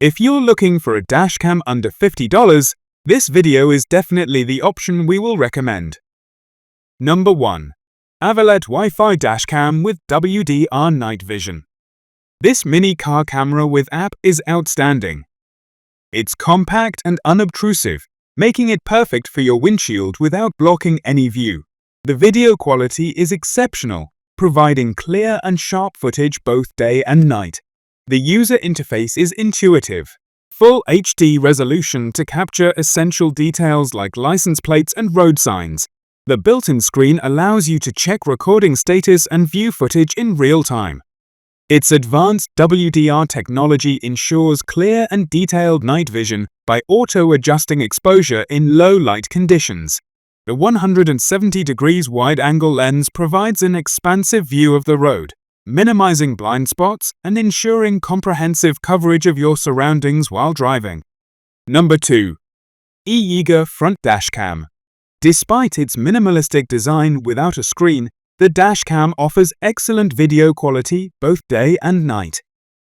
If you're looking for a dashcam under $50, this video is definitely the option we will recommend. Number 1. Avylet Wi-Fi Dashcam with WDR Night Vision. This mini car camera with app is outstanding. It's compact and unobtrusive, making it perfect for your windshield without blocking any view. The video quality is exceptional, providing clear and sharp footage both day and night. The user interface is intuitive. Full HD resolution to capture essential details like license plates and road signs. The built-in screen allows you to check recording status and view footage in real time. Its advanced WDR technology ensures clear and detailed night vision by auto-adjusting exposure in low-light conditions. The 170 degrees wide-angle lens provides an expansive view of the road, minimizing blind spots and ensuring comprehensive coverage of your surroundings while driving. Number 2. E-YEEGER Front Dashcam. Despite its minimalistic design without a screen, the dashcam offers excellent video quality both day and night.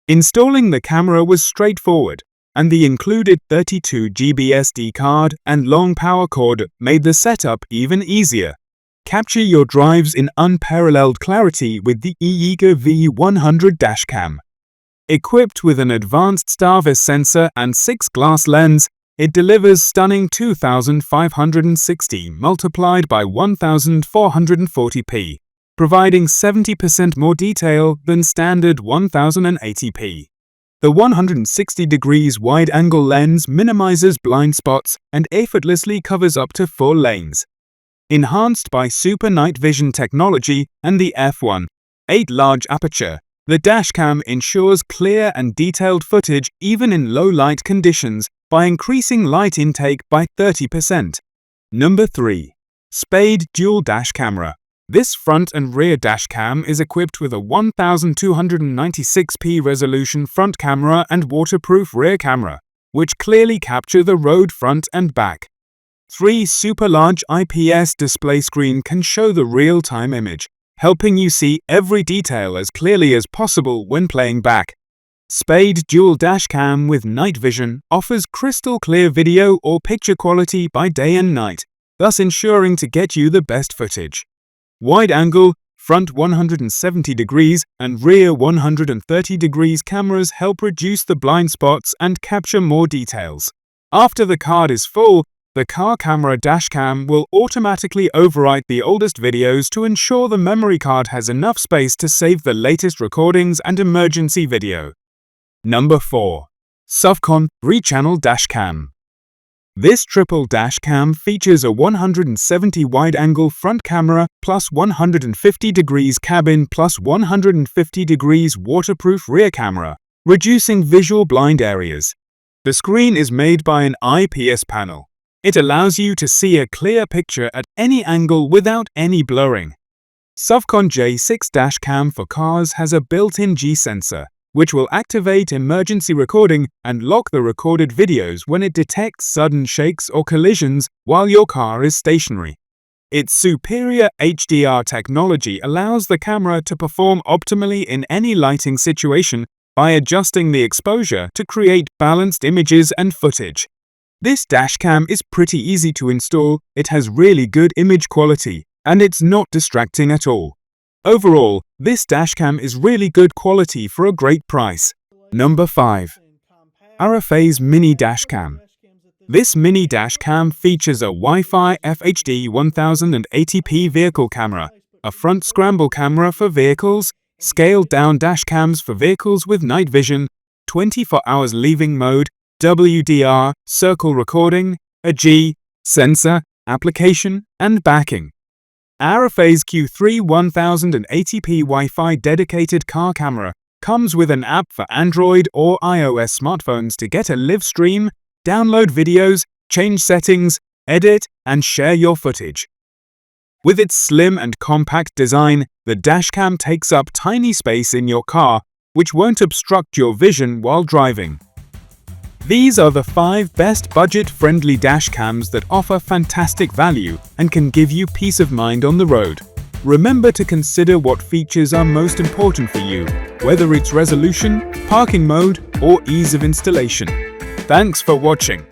Installing the camera was straightforward, and the included 32GB SD card and long power cord made the setup even easier. Capture your drives in unparalleled clarity with the E-YEEGER V100 dashcam. Equipped with an advanced Starvis sensor and 6-glass lens, it delivers stunning 2560 multiplied by 1440p, providing 70% more detail than standard 1080p. The 160 degrees wide-angle lens minimizes blind spots and effortlessly covers up to 4 lanes. Enhanced by super night vision technology and the f1.8 large aperture, the dashcam ensures clear and detailed footage even in low-light conditions by increasing light intake by 30%. Number 3. Spade Dual Dash Camera. This front and rear dashcam is equipped with a 1296p resolution front camera and waterproof rear camera, which clearly capture the road front and back. 3 super large IPS display screen can show the real-time image, helping you see every detail as clearly as possible when playing back. Spade Dual Dashcam with Night Vision offers crystal clear video or picture quality by day and night, thus ensuring to get you the best footage. Wide-angle, front 170 degrees and rear 130 degrees cameras help reduce the blind spots and capture more details. After the card is full, the car camera dashcam will automatically overwrite the oldest videos to ensure the memory card has enough space to save the latest recordings and emergency video. Number 4. SUVCON Rechannel Dashcam. This triple dashcam features a 170 wide-angle front camera plus 150 degrees cabin plus 150 degrees waterproof rear camera, reducing visual blind areas. The screen is made by an IPS panel. It allows you to see a clear picture at any angle without any blurring. SUVCON J6 dashcam for cars has a built-in G sensor, which will activate emergency recording and lock the recorded videos when it detects sudden shakes or collisions while your car is stationary. Its superior HDR technology allows the camera to perform optimally in any lighting situation by adjusting the exposure to create balanced images and footage. This dashcam is pretty easy to install, it has really good image quality, and it's not distracting at all. Overall, this dashcam is really good quality for a great price. Number 5. ARIFAYZ Mini Dashcam. This mini dashcam features a Wi-Fi FHD 1080p vehicle camera, a front scramble camera for vehicles, scaled-down dashcams for vehicles with night vision, 24 hours leaving mode, WDR, circle recording, a G sensor, application, and backing. ARIFAYZ Q3 1080p Wi-Fi dedicated car camera comes with an app for Android or iOS smartphones to get a live stream, download videos, change settings, edit, and share your footage. With its slim and compact design, the dashcam takes up tiny space in your car, which won't obstruct your vision while driving. These are the 5 best budget-friendly dashcams that offer fantastic value and can give you peace of mind on the road. Remember to consider what features are most important for you whether it's resolution, parking mode, or ease of installation. Thanks for watching.